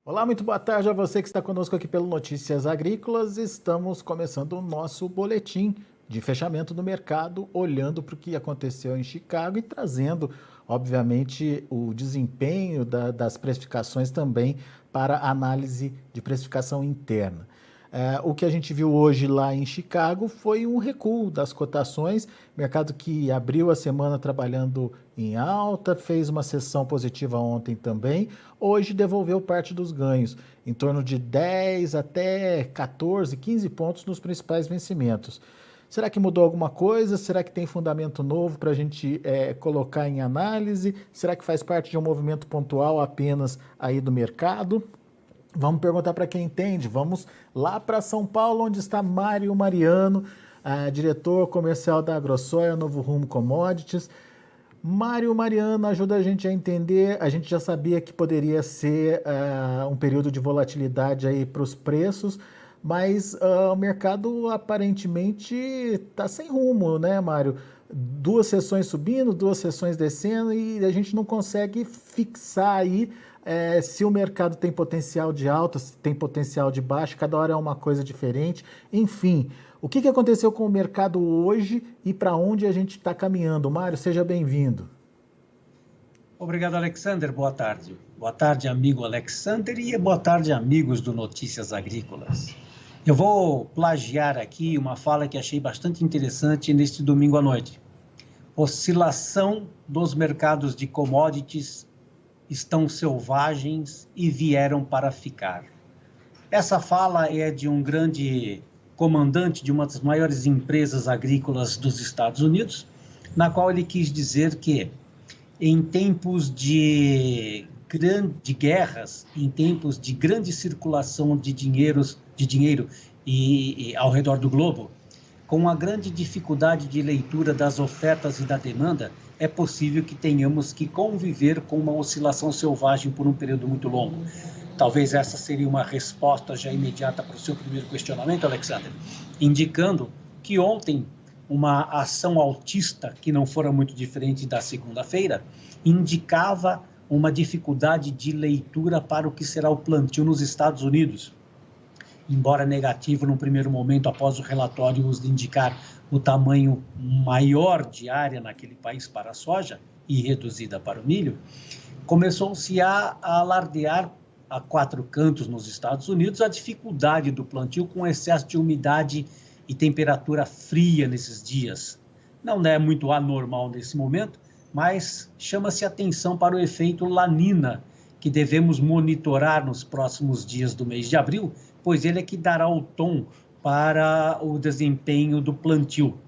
Olá, muito boa tarde a você que está conosco aqui pelo Notícias Agrícolas. Estamos começando o nosso boletim de fechamento do mercado, olhando para o que aconteceu em Chicago e trazendo, obviamente, o desempenho das precificações também para análise de precificação interna. O que a gente viu hoje lá em Chicago foi um recuo das cotações, mercado que abriu a semana trabalhando em alta, fez uma sessão positiva ontem também, hoje devolveu parte dos ganhos, em torno de 10 até 14, 15 pontos nos principais vencimentos. Será que mudou alguma coisa? Será que tem fundamento novo para a gente colocar em análise? Será que faz parte de um movimento pontual apenas aí do mercado? Vamos perguntar para quem entende. Vamos lá para São Paulo, onde está Mário Mariano, diretor comercial da AgroSoja Novo Rumo Commodities. Mário Mariano, ajuda a gente a entender. A gente já sabia que poderia ser um período de volatilidade aí para os preços, mas o mercado aparentemente está sem rumo, né, Mário? Duas sessões subindo, duas sessões descendo e a gente não consegue fixar aí se o mercado tem potencial de alta, se tem potencial de baixa, cada hora é uma coisa diferente. Enfim, o que aconteceu com o mercado hoje e para onde a gente está caminhando? Mário, seja bem-vindo. Obrigado, Alexander. Boa tarde. Boa tarde, amigo Alexander, e boa tarde, amigos do Notícias Agrícolas. Eu vou plagiar aqui uma fala que achei bastante interessante neste domingo à noite. Oscilação dos mercados de commodities estão selvagens e vieram para ficar. Essa fala é de um grande comandante de uma das maiores empresas agrícolas dos Estados Unidos, na qual ele quis dizer que em tempos de guerras, em tempos de grande circulação de dinheiro e ao redor do globo, com a grande dificuldade de leitura das ofertas e da demanda, é possível que tenhamos que conviver com uma oscilação selvagem por um período muito longo. Talvez essa seria uma resposta já imediata para o seu primeiro questionamento, Alexander, indicando que ontem uma ação altista, que não fora muito diferente da segunda-feira, indicava uma dificuldade de leitura para o que será o plantio nos Estados Unidos. Embora negativo no primeiro momento, após o relatório indicar o tamanho maior de área naquele país para a soja e reduzida para o milho, começou-se a alardear a quatro cantos nos Estados Unidos a dificuldade do plantio com excesso de umidade e temperatura fria nesses dias. Não é muito anormal nesse momento, mas chama-se atenção para o efeito La Nina, que devemos monitorar nos próximos dias do mês de abril, pois ele é que dará o tom para o desempenho do plantio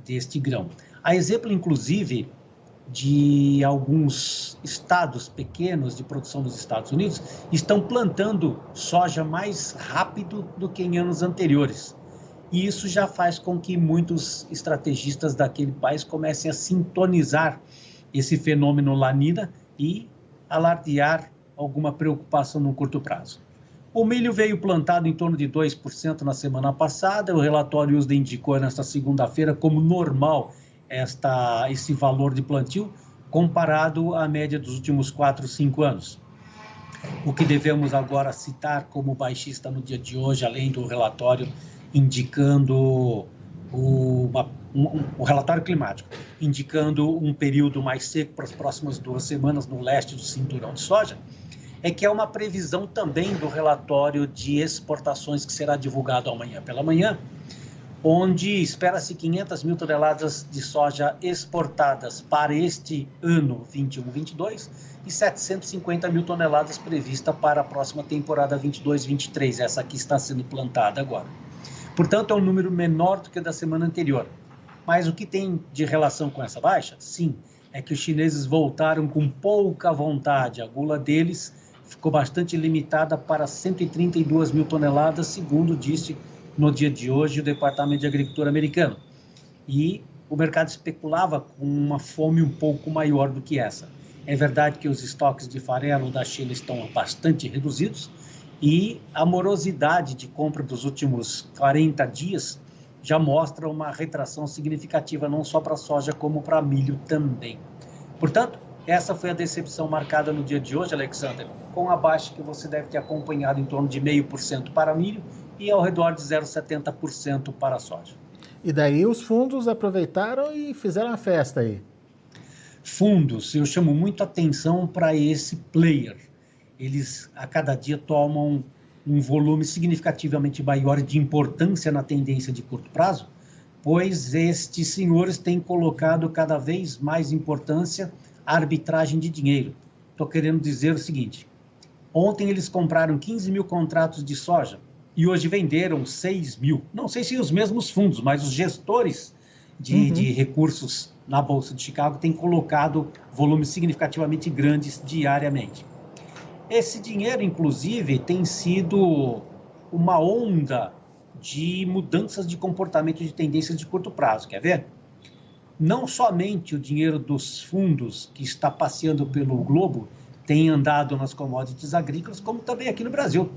deste grão. A exemplo, inclusive, de alguns estados pequenos de produção dos Estados Unidos, estão plantando soja mais rápido do que em anos anteriores. E isso já faz com que muitos estrategistas daquele país comecem a sintonizar esse fenômeno La Nina e alardear alguma preocupação no curto prazo. O milho veio plantado em torno de 2% na semana passada, o relatório USDA indicou nesta segunda-feira como normal esse valor de plantio comparado à média dos últimos 4, 5 anos. O que devemos agora citar como baixista no dia de hoje, além do relatório indicando o relatório climático, indicando um período mais seco para as próximas 2 semanas no leste do cinturão de soja, é que é uma previsão também do relatório de exportações que será divulgado amanhã pela manhã, onde espera-se 500 mil toneladas de soja exportadas para este ano 21-22 e 750 mil toneladas prevista para a próxima temporada 22-23, essa aqui está sendo plantada agora. Portanto, é um número menor do que o da semana anterior. Mas o que tem de relação com essa baixa? Sim, é que os chineses voltaram com pouca vontade. A gula deles ficou bastante limitada para 132 mil toneladas, segundo disse no dia de hoje o Departamento de Agricultura americano. E o mercado especulava com uma fome um pouco maior do que essa. É verdade que os estoques de farelo da China estão bastante reduzidos e a morosidade de compra dos últimos 40 dias já mostra uma retração significativa não só para a soja como para milho também. Portanto, Essa foi a decepção marcada no dia de hoje, Alexander, com a baixa que você deve ter acompanhado em torno de 0,5% para milho e ao redor de 0,70% para a soja. E daí os fundos aproveitaram e fizeram a festa aí. Fundos, eu chamo muito atenção para esse player. Eles, a cada dia, tomam um volume significativamente maior de importância na tendência de curto prazo, pois estes senhores têm colocado cada vez mais importância à arbitragem de dinheiro. Estou querendo dizer o seguinte, ontem eles compraram 15 mil contratos de soja e hoje venderam 6 mil. Não sei se os mesmos fundos, mas os gestores de recursos na Bolsa de Chicago têm colocado volumes significativamente grandes diariamente. Esse dinheiro, inclusive, tem sido uma onda de mudanças de comportamento de tendências de curto prazo. Quer ver? Não somente o dinheiro dos fundos que está passeando pelo globo tem andado nas commodities agrícolas, como também aqui no Brasil.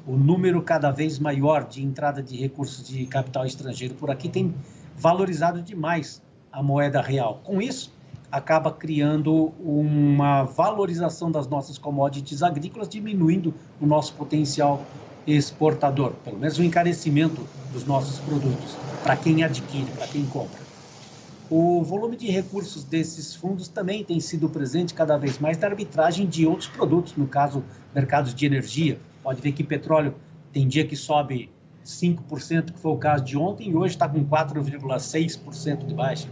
O número cada vez maior de entrada de recursos de capital estrangeiro por aqui tem valorizado demais a moeda real. Com isso, acaba criando uma valorização das nossas commodities agrícolas, diminuindo o nosso potencial exportador, pelo menos o encarecimento dos nossos produtos, para quem adquire, para quem compra. O volume de recursos desses fundos também tem sido presente cada vez mais na arbitragem de outros produtos, no caso, mercados de energia. Pode ver que petróleo tem dia que sobe 5%, que foi o caso de ontem, e hoje está com 4,6% de baixa.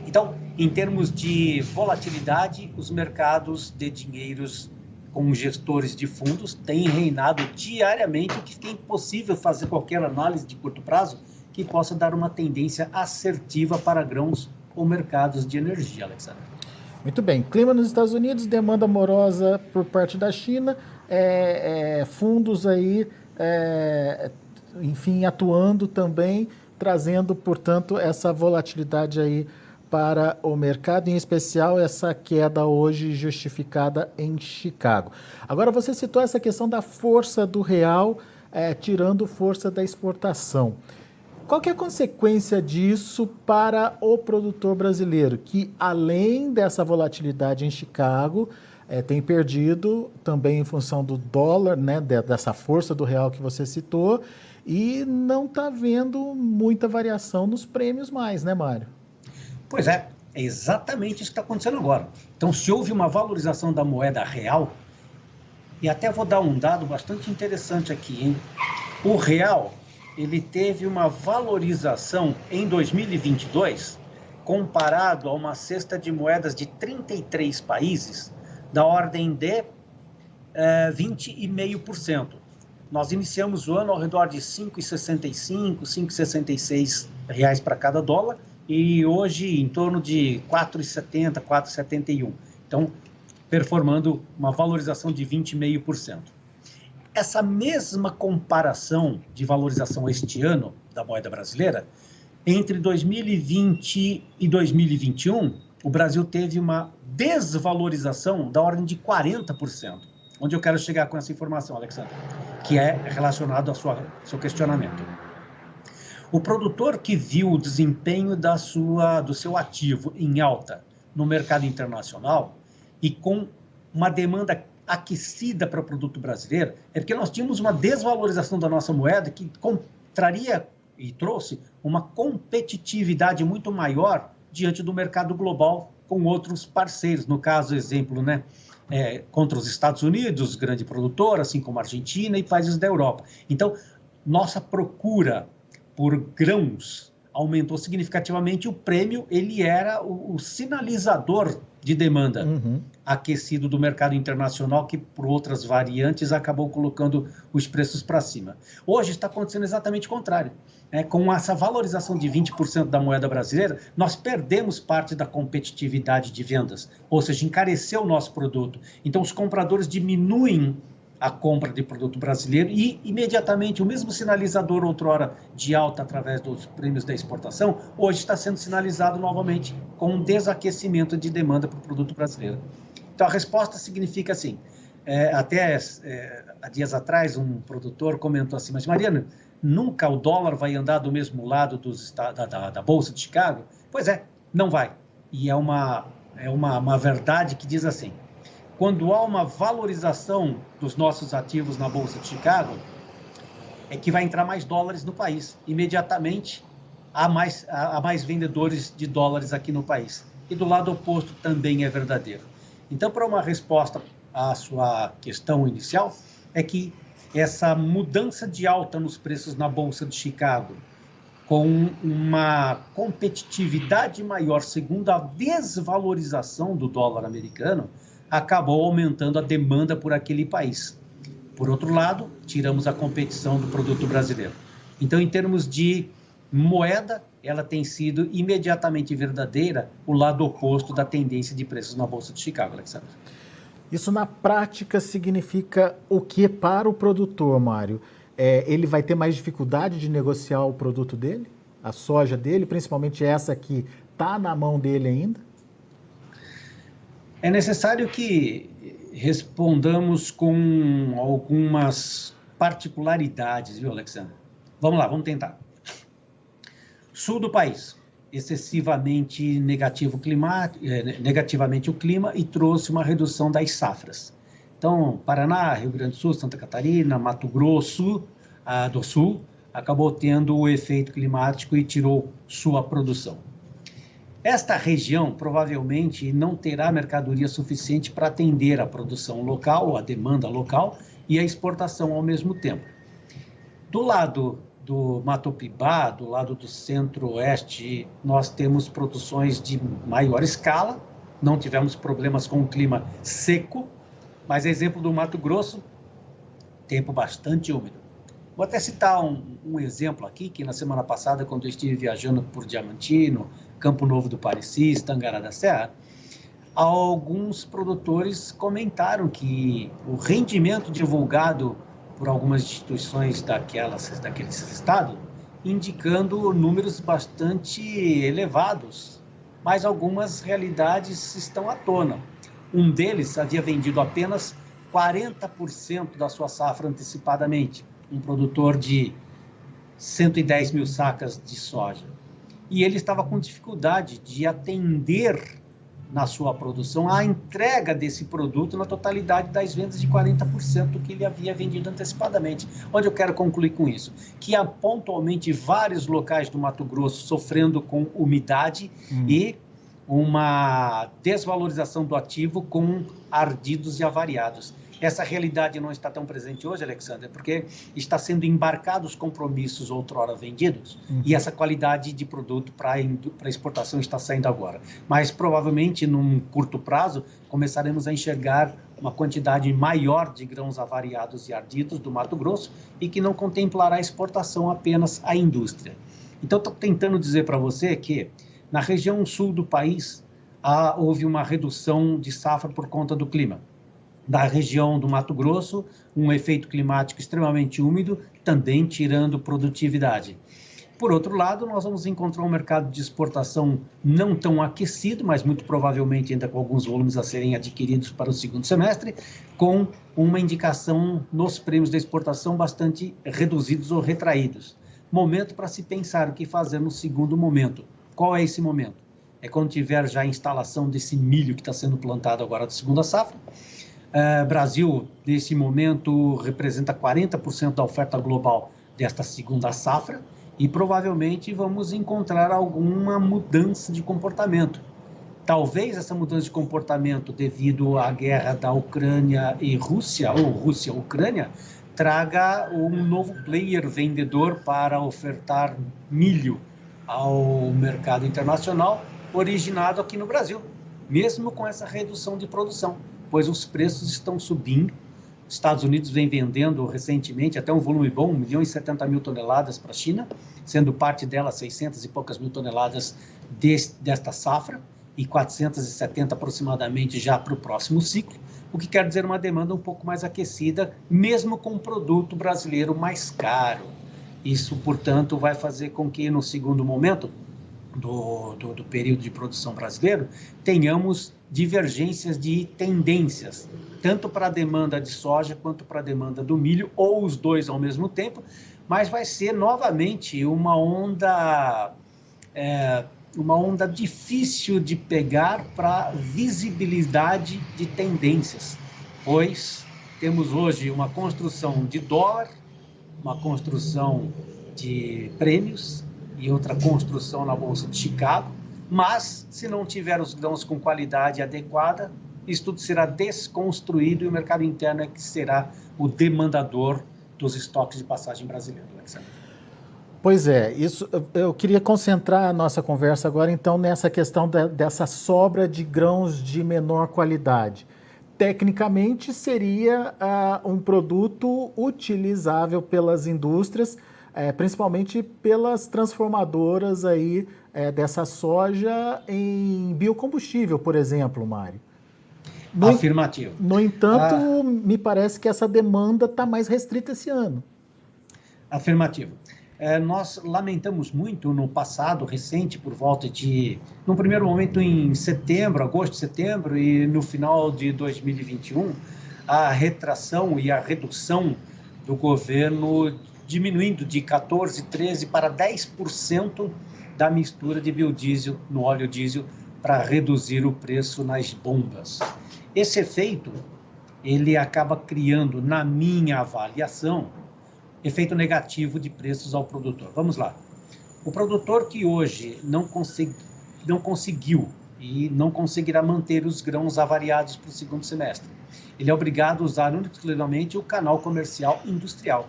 Então, em termos de volatilidade, os mercados de dinheiros com gestores de fundos têm reinado diariamente, o que é impossível fazer qualquer análise de curto prazo que possa dar uma tendência assertiva para grãos ou mercados de energia, Alexandre. Muito bem. Clima nos Estados Unidos, demanda morosa por parte da China, fundos aí, enfim, atuando também, trazendo, portanto, essa volatilidade aí para o mercado, em especial essa queda hoje justificada em Chicago. Agora, você citou essa questão da força do real, tirando força da exportação. Qual que é a consequência disso para o produtor brasileiro, que além dessa volatilidade em Chicago, tem perdido também em função do dólar, né, dessa força do real que você citou, e não está vendo muita variação nos prêmios mais, né, Mário? Pois é exatamente isso que está acontecendo agora. Então, se houve uma valorização da moeda real, e até vou dar um dado bastante interessante aqui, hein? O real, ele teve uma valorização em 2022, comparado a uma cesta de moedas de 33 países, da ordem de 20,5%. Nós iniciamos o ano ao redor de R$ 5,65, R$ 5,66 para cada dólar, e hoje em torno de R$ 4,70, R$ 4,71. Então, performando uma valorização de 20,5%. Essa mesma comparação de valorização este ano da moeda brasileira, entre 2020 e 2021, o Brasil teve uma desvalorização da ordem de 40%. Onde eu quero chegar com essa informação, Alexandre, que é relacionado ao seu questionamento. O produtor que viu o desempenho do seu ativo em alta no mercado internacional e com uma demanda aquecida para o produto brasileiro, é porque nós tínhamos uma desvalorização da nossa moeda que traria e trouxe uma competitividade muito maior diante do mercado global com outros parceiros. No caso, exemplo, né, contra os Estados Unidos, grande produtor, assim como a Argentina e países da Europa. Então, nossa procura por grãos aumentou significativamente. O prêmio, ele era o sinalizador de demanda aquecido do mercado internacional, que por outras variantes acabou colocando os preços para cima. Hoje está acontecendo exatamente o contrário. Com essa valorização de 20% da moeda brasileira, nós perdemos parte da competitividade de vendas, ou seja, encareceu o nosso produto. Então, os compradores diminuem a compra de produto brasileiro e, imediatamente, o mesmo sinalizador outrora de alta através dos prêmios da exportação, hoje está sendo sinalizado novamente com um desaquecimento de demanda para o produto brasileiro. Então, a resposta significa assim, há dias atrás, um produtor comentou assim, mas Mariano, nunca o dólar vai andar do mesmo lado da Bolsa de Chicago? Pois é, não vai. E é uma uma verdade que diz assim: quando há uma valorização dos nossos ativos na Bolsa de Chicago, é que vai entrar mais dólares no país. Imediatamente, há mais vendedores de dólares aqui no país. E do lado oposto também é verdadeiro. Então, para uma resposta à sua questão inicial, é que essa mudança de alta nos preços na Bolsa de Chicago, com uma competitividade maior, segundo a desvalorização do dólar americano, acabou aumentando a demanda por aquele país. Por outro lado, tiramos a competição do produto brasileiro. Então, em termos de moeda, ela tem sido imediatamente verdadeira, o lado oposto da tendência de preços na Bolsa de Chicago, Alexandre. Isso na prática significa o que para o produtor, Mário? Ele vai ter mais dificuldade de negociar o produto dele? A soja dele, principalmente essa que está na mão dele ainda? É necessário que respondamos com algumas particularidades, viu, Alexandre? Vamos lá, vamos tentar. Sul do país, excessivamente negativamente o clima e trouxe uma redução das safras. Então, Paraná, Rio Grande do Sul, Santa Catarina, Mato Grosso do Sul, acabou tendo o efeito climático e tirou sua produção. Esta região provavelmente não terá mercadoria suficiente para atender a produção local, a demanda local e a exportação ao mesmo tempo. Do lado do Mato Pibá, do lado do centro-oeste, nós temos produções de maior escala, não tivemos problemas com o clima seco, mas exemplo do Mato Grosso, tempo bastante úmido. Vou até citar um exemplo aqui, que na semana passada, quando eu estive viajando por Diamantino, Campo Novo do Parecis, Tangará da Serra, alguns produtores comentaram que o rendimento divulgado por algumas instituições daqueles estados, indicando números bastante elevados, mas algumas realidades estão à tona. Um deles havia vendido apenas 40% da sua safra antecipadamente, um produtor de 110 mil sacas de soja. E ele estava com dificuldade de atender na sua produção a entrega desse produto na totalidade das vendas de 40% que ele havia vendido antecipadamente. Onde eu quero concluir com isso? Que há pontualmente vários locais do Mato Grosso sofrendo com umidade e uma desvalorização do ativo com ardidos e avariados. Essa realidade não está tão presente hoje, Alexandre, porque está sendo embarcados compromissos outrora vendidos e essa qualidade de produto para exportação está saindo agora. Mas provavelmente, num curto prazo, começaremos a enxergar uma quantidade maior de grãos avariados e ardidos do Mato Grosso e que não contemplará a exportação, apenas a indústria. Então, estou tentando dizer para você que na região sul do país houve uma redução de safra por conta do clima. Da região do Mato Grosso, um efeito climático extremamente úmido, também tirando produtividade. Por outro lado, nós vamos encontrar um mercado de exportação não tão aquecido, mas muito provavelmente ainda com alguns volumes a serem adquiridos para o segundo semestre, com uma indicação nos prêmios da exportação bastante reduzidos ou retraídos. Momento para se pensar o que fazer no segundo momento. Qual é esse momento? É quando tiver já a instalação desse milho que está sendo plantado agora da segunda safra. Brasil, nesse momento, representa 40% da oferta global desta segunda safra e provavelmente vamos encontrar alguma mudança de comportamento. Talvez essa mudança de comportamento devido à guerra da Ucrânia e Rússia, ou Rússia-Ucrânia, traga um novo player vendedor para ofertar milho ao mercado internacional, originado aqui no Brasil, mesmo com essa redução de produção, pois os preços estão subindo. Estados Unidos vem vendendo recentemente até um volume bom, 1.070.000 toneladas para a China, sendo parte dela 600 e poucas mil toneladas desta safra e 470 aproximadamente já para o próximo ciclo, o que quer dizer uma demanda um pouco mais aquecida, mesmo com um produto brasileiro mais caro. Isso, portanto, vai fazer com que no segundo momento do período de produção brasileiro, tenhamos divergências de tendências, tanto para a demanda de soja quanto para a demanda do milho, ou os dois ao mesmo tempo, mas vai ser novamente uma onda uma onda difícil de pegar para visibilidade de tendências, pois temos hoje uma construção de dólar, uma construção de prêmios e outra construção na Bolsa de Chicago, mas se não tiver os grãos com qualidade adequada, isso tudo será desconstruído e o mercado interno é que será o demandador dos estoques de passagem brasileiro, Alexandre. Pois é, isso, eu queria concentrar a nossa conversa agora, então, nessa questão dessa sobra de grãos de menor qualidade. Tecnicamente, seria um produto utilizável pelas indústrias, principalmente pelas transformadoras aí, dessa soja em biocombustível, por exemplo, Mário. Afirmativo. No entanto, me parece que essa demanda está mais restrita esse ano. Afirmativo. Nós lamentamos muito no passado recente, por volta de, no primeiro momento em setembro, agosto, setembro, e no final de 2021, a retração e a redução do governo diminuindo de 14%, 13% para 10% da mistura de biodiesel no óleo diesel para reduzir o preço nas bombas. Esse efeito, ele acaba criando, na minha avaliação, efeito negativo de preços ao produtor. Vamos lá. O produtor que hoje não conseguiu e não conseguirá manter os grãos avariados para o segundo semestre, ele é obrigado a usar unicamente o canal comercial industrial.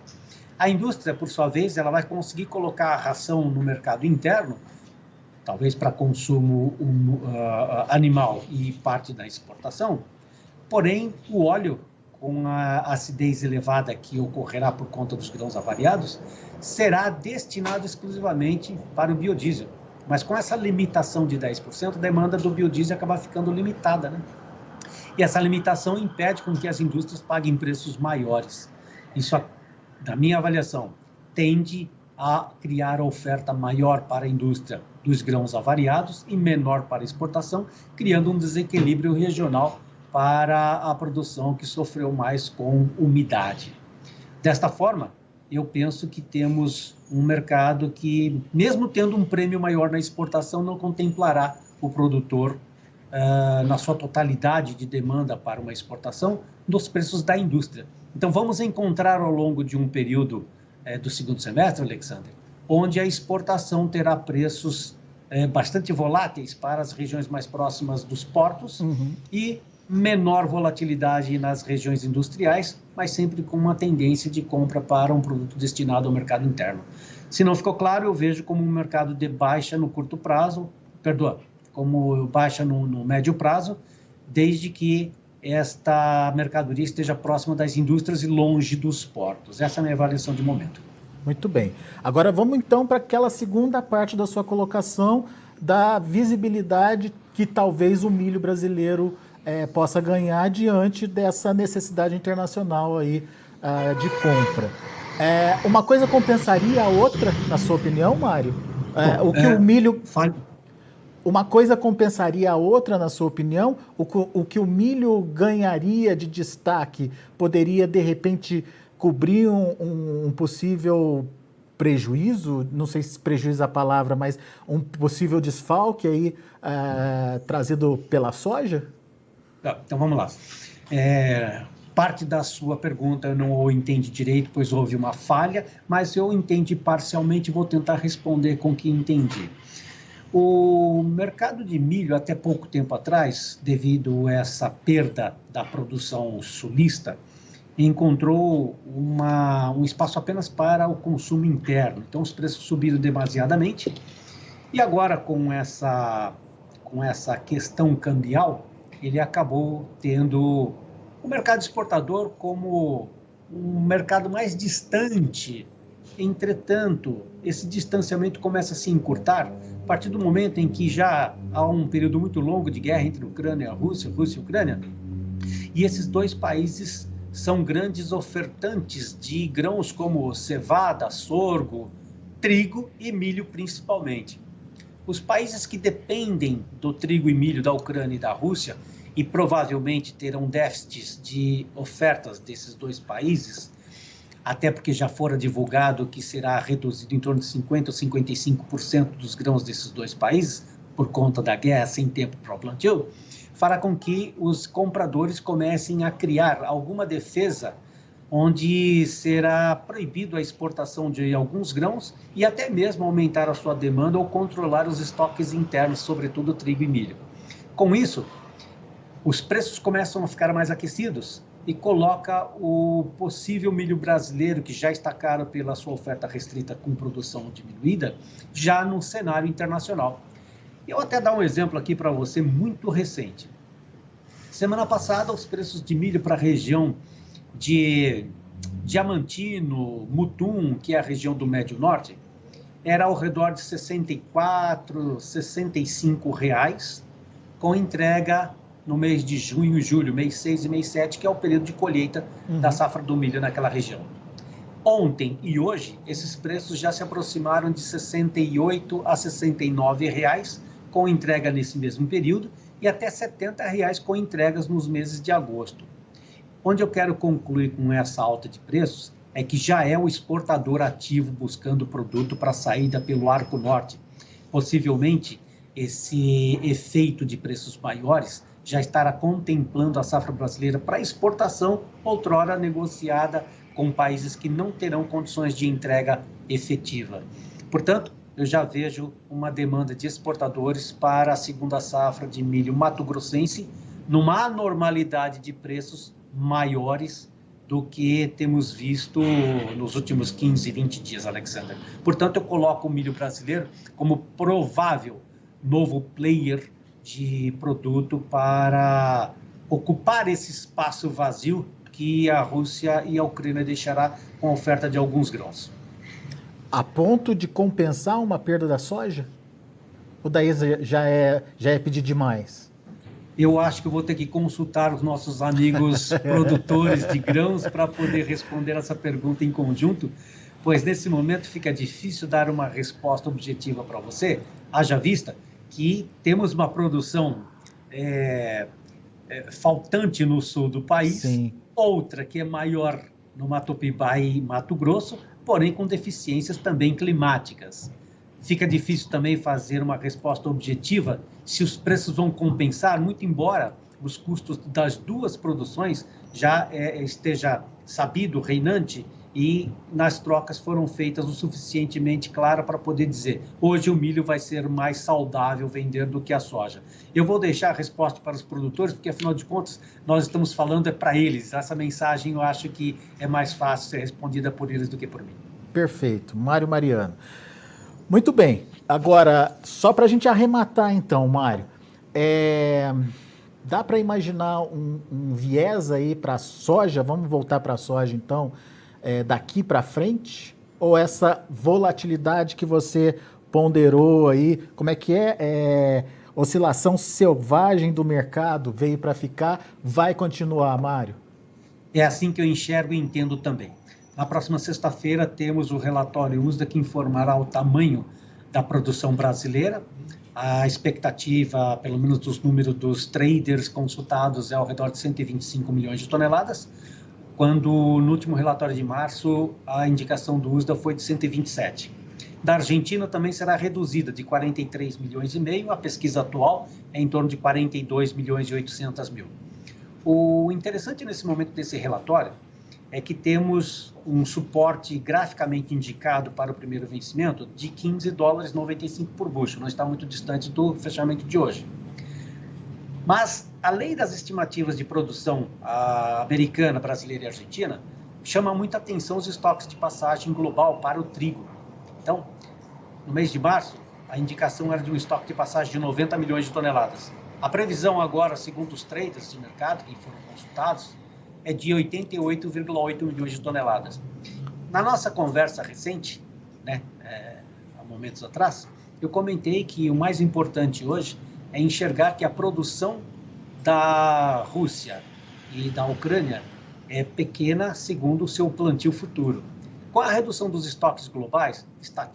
A indústria, por sua vez, ela vai conseguir colocar a ração no mercado interno, talvez para consumo animal e parte da exportação, porém o óleo, com a acidez elevada que ocorrerá por conta dos grãos avariados, será destinado exclusivamente para o biodiesel. Mas com essa limitação de 10%, a demanda do biodiesel acaba ficando limitada, né? E essa limitação impede com que as indústrias paguem preços maiores. Isso, na minha avaliação, tende a criar oferta maior para a indústria dos grãos avariados e menor para a exportação, criando um desequilíbrio regional para a produção que sofreu mais com umidade. Desta forma, eu penso que temos um mercado que, mesmo tendo um prêmio maior na exportação, não contemplará o produtor na sua totalidade de demanda para uma exportação dos preços da indústria. Então, vamos encontrar ao longo de um período do segundo semestre, Alexandre, onde a exportação terá preços bastante voláteis para as regiões mais próximas dos portos e menor volatilidade nas regiões industriais, mas sempre com uma tendência de compra para um produto destinado ao mercado interno. Se não ficou claro, eu vejo como um mercado de baixa no curto prazo, como baixa no médio prazo, desde que esta mercadoria esteja próxima das indústrias e longe dos portos. Essa é a minha avaliação de momento. Muito bem. Agora vamos então para aquela segunda parte da sua colocação da visibilidade que talvez o milho brasileiro possa ganhar diante dessa necessidade internacional aí, de compra. Uma coisa compensaria a outra, na sua opinião, Mário? O milho... Uma coisa compensaria a outra, na sua opinião? O que o milho ganharia de destaque poderia, de repente, cobrir um possível prejuízo? Não sei se prejuízo é a palavra, mas um possível desfalque aí trazido pela soja? Então, vamos lá. Parte da sua pergunta eu não entendi direito, pois houve uma falha, mas eu entendi parcialmente e vou tentar responder com o que entendi. O mercado de milho, até pouco tempo atrás, devido a essa perda da produção sulista, encontrou um espaço apenas para o consumo interno. Então, os preços subiram demasiadamente. E agora, com essa questão cambial, ele acabou tendo o mercado exportador como um mercado mais distante. Entretanto, esse distanciamento começa a se encurtar a partir do momento em que já há um período muito longo de guerra entre Ucrânia e a Rússia, Rússia e Ucrânia, e esses dois países são grandes ofertantes de grãos como cevada, sorgo, trigo e milho principalmente. Os países que dependem do trigo e milho da Ucrânia e da Rússia e provavelmente terão déficits de ofertas desses dois países, até porque já fora divulgado que será reduzido em torno de 50% ou 55% dos grãos desses dois países, por conta da guerra, sem tempo para o plantio, fará com que os compradores comecem a criar alguma defesa onde será proibido a exportação de alguns grãos e até mesmo aumentar a sua demanda ou controlar os estoques internos, sobretudo trigo e milho. Com isso, os preços começam a ficar mais aquecidos e coloca o possível milho brasileiro, que já está caro pela sua oferta restrita com produção diminuída, já no cenário internacional. Eu até dar um exemplo aqui para você muito recente. Semana passada, os preços de milho para a região de Diamantino, Mutum, que é a região do Médio Norte, era ao redor de R$ 64, R$ 65 reais, com entrega no mês de junho e julho, mês 6 e mês 7, que é o período de colheita da safra do milho naquela região. Ontem e hoje, esses preços já se aproximaram de R$ 68 a R$ 69 reais, com entrega nesse mesmo período, e até R$ 70 reais com entregas nos meses de agosto. Onde eu quero concluir com essa alta de preços é que já é o exportador ativo buscando produto para saída pelo Arco Norte. Possivelmente, esse efeito de preços maiores já estará contemplando a safra brasileira para exportação, outrora negociada com países que não terão condições de entrega efetiva. Portanto, eu já vejo uma demanda de exportadores para a segunda safra de milho mato-grossense, numa anormalidade de preços maiores do que temos visto nos últimos 15, 20 dias, Alexander. Portanto, eu coloco o milho brasileiro como provável novo player de produto para ocupar esse espaço vazio que a Rússia e a Ucrânia deixará com a oferta de alguns grãos. A ponto de compensar uma perda da soja? Ou daí já é pedir demais? Eu acho que eu vou ter que consultar os nossos amigos produtores de grãos para poder responder essa pergunta em conjunto, pois nesse momento fica difícil dar uma resposta objetiva para você, haja vista que temos uma produção faltante no sul do país, sim, outra que é maior no Mato Piba e Mato Grosso, porém com deficiências também climáticas. Fica difícil também fazer uma resposta objetiva se os preços vão compensar, muito embora os custos das duas produções já esteja sabido, reinante, e nas trocas foram feitas o suficientemente claras para poder dizer hoje o milho vai ser mais saudável vender do que a soja. Eu vou deixar a resposta para os produtores, porque afinal de contas nós estamos falando para eles. Essa mensagem eu acho que é mais fácil ser respondida por eles do que por mim. Perfeito. Mário Mariano. Muito bem. Agora, só para a gente arrematar então, Mário, dá para imaginar um viés aí para a soja? Vamos voltar para a soja então, daqui para frente? Ou essa volatilidade que você ponderou aí, como é que oscilação selvagem do mercado veio para ficar, vai continuar, Mário? É assim que eu enxergo e entendo também. Na próxima sexta-feira temos o relatório USDA que informará o tamanho da produção brasileira. A expectativa, pelo menos dos números dos traders consultados, é ao redor de 125 milhões de toneladas, quando no último relatório de março a indicação do USDA foi de 127. Da Argentina também será reduzida de 43 milhões e meio, a pesquisa atual é em torno de 42 milhões e 800 mil. O interessante nesse momento desse relatório é que temos um suporte graficamente indicado para o primeiro vencimento de $15,95 por bushel, não está muito distante do fechamento de hoje. Mas, além das estimativas de produção americana, brasileira e argentina, chama muita atenção os estoques de passagem global para o trigo. Então, no mês de março, a indicação era de um estoque de passagem de 90 milhões de toneladas. A previsão agora, segundo os traders de mercado que foram consultados, é de 88,8 milhões de toneladas. Na nossa conversa recente, há momentos atrás, eu comentei que o mais importante hoje é enxergar que a produção da Rússia e da Ucrânia é pequena segundo o seu plantio futuro. Com a redução dos estoques globais, está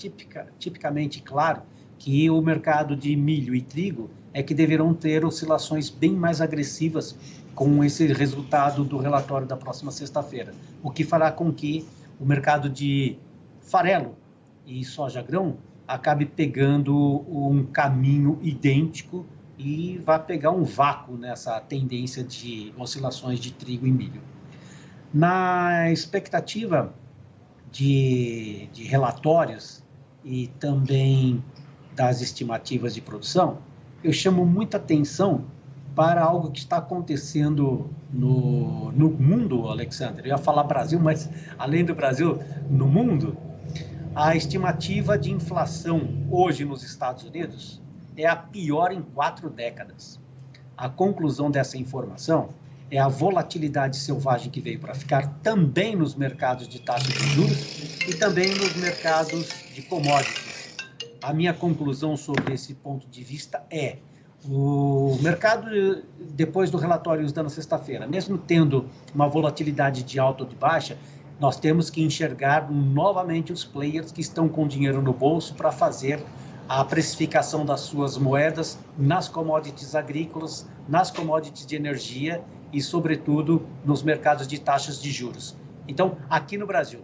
tipicamente claro que o mercado de milho e trigo é que deverão ter oscilações bem mais agressivas com esse resultado do relatório da próxima sexta-feira, o que fará com que o mercado de farelo e soja-grão acabe pegando um caminho idêntico e vá pegar um vácuo nessa tendência de oscilações de trigo e milho. Na expectativa de relatórios e também das estimativas de produção, eu chamo muita atenção para algo que está acontecendo no mundo, Alexander. Eu ia falar Brasil, mas além do Brasil, no mundo, a estimativa de inflação hoje nos Estados Unidos é a pior em 4 décadas. A conclusão dessa informação é a volatilidade selvagem que veio para ficar também nos mercados de taxa de juros e também nos mercados de commodities. A minha conclusão sobre esse ponto de vista é: o mercado, depois do relatório da sexta-feira, mesmo tendo uma volatilidade de alta ou de baixa, nós temos que enxergar novamente os players que estão com dinheiro no bolso para fazer a precificação das suas moedas nas commodities agrícolas, nas commodities de energia e, sobretudo, nos mercados de taxas de juros. Então, aqui no Brasil,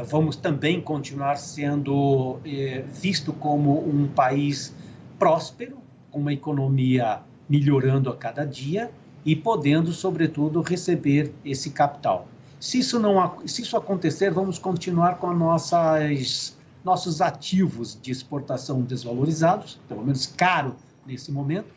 vamos também continuar sendo visto como um país próspero, com uma economia melhorando a cada dia e podendo, sobretudo, receber esse capital. Se isso acontecer, vamos continuar com nossos ativos de exportação desvalorizados, pelo menos caro nesse momento.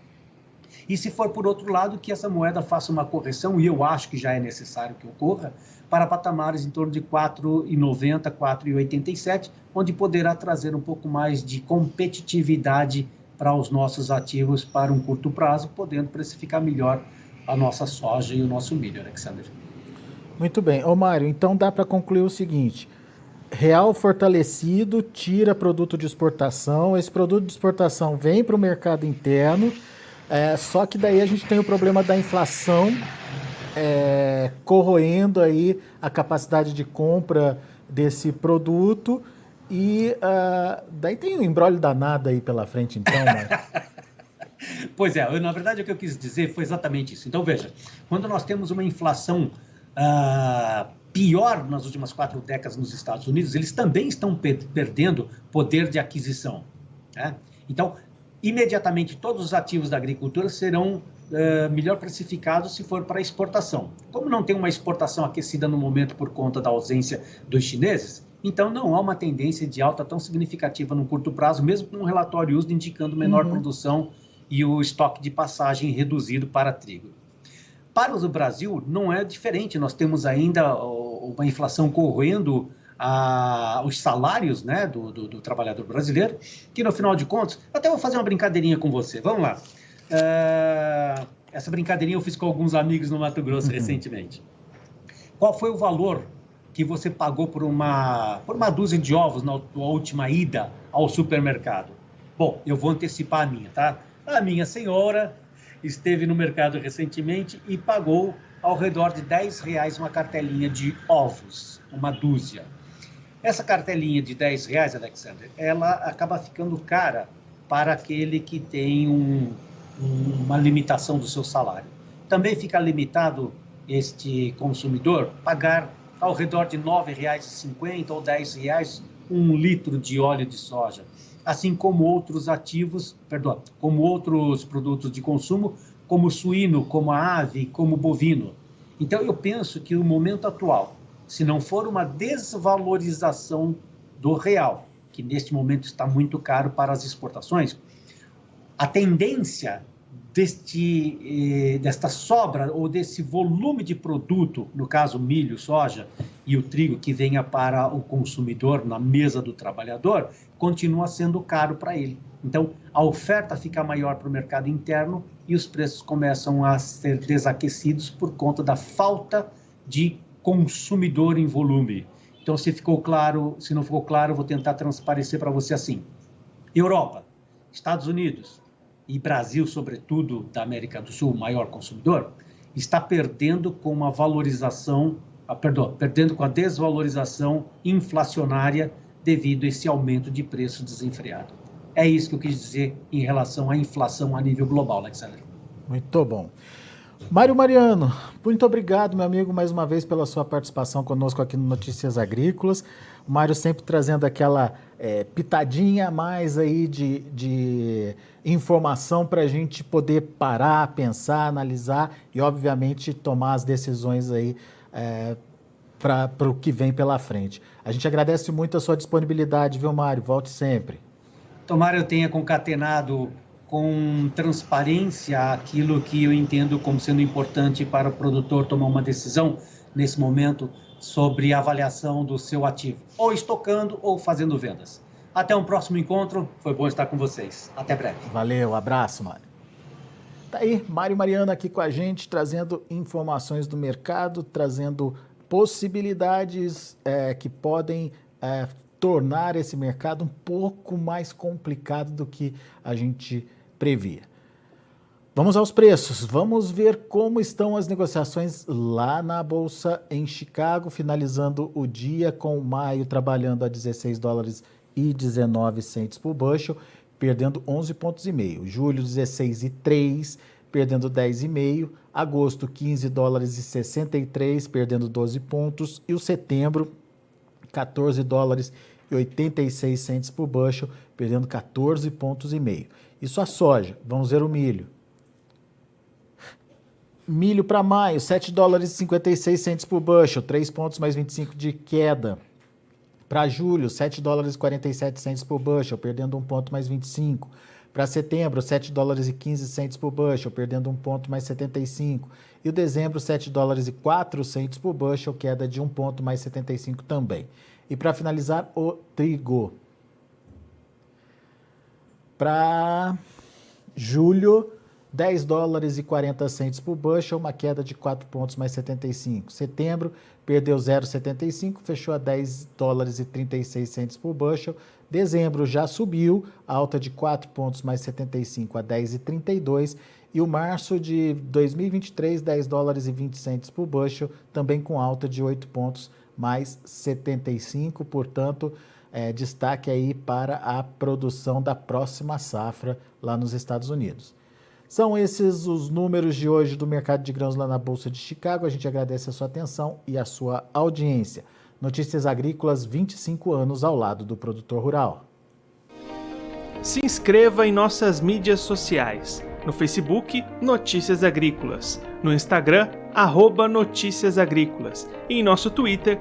E se for por outro lado, que essa moeda faça uma correção, e eu acho que já é necessário que ocorra, para patamares em torno de 4,90, 4,87, onde poderá trazer um pouco mais de competitividade para os nossos ativos para um curto prazo, podendo precificar melhor a nossa soja e o nosso milho, Alexander. Muito bem. Ô Mário, então dá para concluir o seguinte: real fortalecido tira produto de exportação, esse produto de exportação vem para o mercado interno, só que daí a gente tem o problema da inflação corroendo aí a capacidade de compra desse produto e daí tem um imbróglio danado aí pela frente, então, Mário. Pois na verdade o que eu quis dizer foi exatamente isso. Então veja, quando nós temos uma inflação pior nas últimas 4 décadas nos Estados Unidos, eles também estão perdendo poder de aquisição, né? Então, imediatamente todos os ativos da agricultura serão melhor precificados se for para exportação. Como não tem uma exportação aquecida no momento por conta da ausência dos chineses, então não há uma tendência de alta tão significativa no curto prazo, mesmo com um relatório USDA indicando menor produção e o estoque de passagem reduzido para trigo. Para o Brasil não é diferente, nós temos ainda uma inflação corroendo os salários, né, do trabalhador brasileiro, que no final de contas, até vou fazer uma brincadeirinha com você, vamos lá. Essa brincadeirinha eu fiz com alguns amigos no Mato Grosso recentemente. Qual foi o valor que você pagou por uma dúzia de ovos na última ida ao supermercado? Bom, eu vou antecipar a minha, tá? A minha senhora esteve no mercado recentemente e pagou ao redor de R$10 uma cartelinha de ovos, uma dúzia. Essa cartelinha de R$10, Alexander, ela acaba ficando cara para aquele que tem uma limitação do seu salário. Também fica limitado este consumidor pagar ao redor de R$9,50 ou R$10 um litro de óleo de soja, assim como outros como outros produtos de consumo, como suíno, como a ave, como bovino. Então, eu penso que o momento atual, se não for uma desvalorização do real, que neste momento está muito caro para as exportações, a tendência desta sobra ou desse volume de produto, no caso milho, soja e o trigo que venha para o consumidor na mesa do trabalhador, continua sendo caro para ele. Então, a oferta fica maior para o mercado interno e os preços começam a ser desaquecidos por conta da falta de consumidor em volume. Então, se não ficou claro, eu vou tentar transparecer para você assim. Europa, Estados Unidos e Brasil, sobretudo da América do Sul, o maior consumidor, está perdendo com perdendo com a desvalorização inflacionária devido a esse aumento de preço desenfreado. É isso que eu quis dizer em relação à inflação a nível global, Alexandre. Muito bom. Mário Mariano, muito obrigado, meu amigo, mais uma vez pela sua participação conosco aqui no Notícias Agrícolas. O Mário sempre trazendo aquela pitadinha a mais aí de informação para a gente poder parar, pensar, analisar e, obviamente, tomar as decisões aí para o que vem pela frente. A gente agradece muito a sua disponibilidade, viu, Mário? Volte sempre. Tomara eu tenha concatenado com transparência aquilo que eu entendo como sendo importante para o produtor tomar uma decisão nesse momento sobre a avaliação do seu ativo, ou estocando ou fazendo vendas. Até um próximo encontro, foi bom estar com vocês. Até breve. Valeu, abraço, Mário. Tá aí, Mário Mariano aqui com a gente, trazendo informações do mercado, trazendo possibilidades que podem tornar esse mercado um pouco mais complicado do que a gente previa. Vamos aos preços, vamos ver como estão as negociações lá na Bolsa em Chicago, finalizando o dia com maio trabalhando a $16,19 por bushel, perdendo 11,5 pontos. Julho, 16,3, perdendo 10,5. Agosto, $15,63, perdendo 12 pontos. E o setembro, $14,86 por bushel, perdendo 14,5 pontos. Isso a soja. Vamos ver o milho. Milho para maio, $7,56 por bushel, 3 pontos mais 25 de queda. Para julho, $7,47 por bushel, perdendo 1 ponto mais 25. Para setembro, $7,15 por bushel, perdendo 1 ponto mais 75. E o dezembro, $7,04 por bushel, queda de 1 ponto mais 75 também. E para finalizar, o trigo. Para julho, $10,40 por bushel, uma queda de 4 pontos mais 75. Setembro, perdeu 0,75, fechou a $10,36 por bushel. Dezembro já subiu, alta de 4 pontos mais 75 a 10,32. E o março de 2023, $10,20 por bushel, também com alta de 8 pontos mais 75. Portanto, destaque aí para a produção da próxima safra lá nos Estados Unidos. São esses os números de hoje do mercado de grãos lá na Bolsa de Chicago. A gente agradece a sua atenção e a sua audiência. Notícias Agrícolas, 25 anos ao lado do produtor rural. Se inscreva em nossas mídias sociais. No Facebook, Notícias Agrícolas. No Instagram, @Notícias Agrícolas. E em nosso Twitter,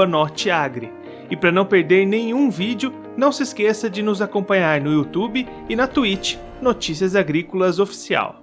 @Norteagri. E para não perder nenhum vídeo, não se esqueça de nos acompanhar no YouTube e na Twitch, Notícias Agrícolas Oficial.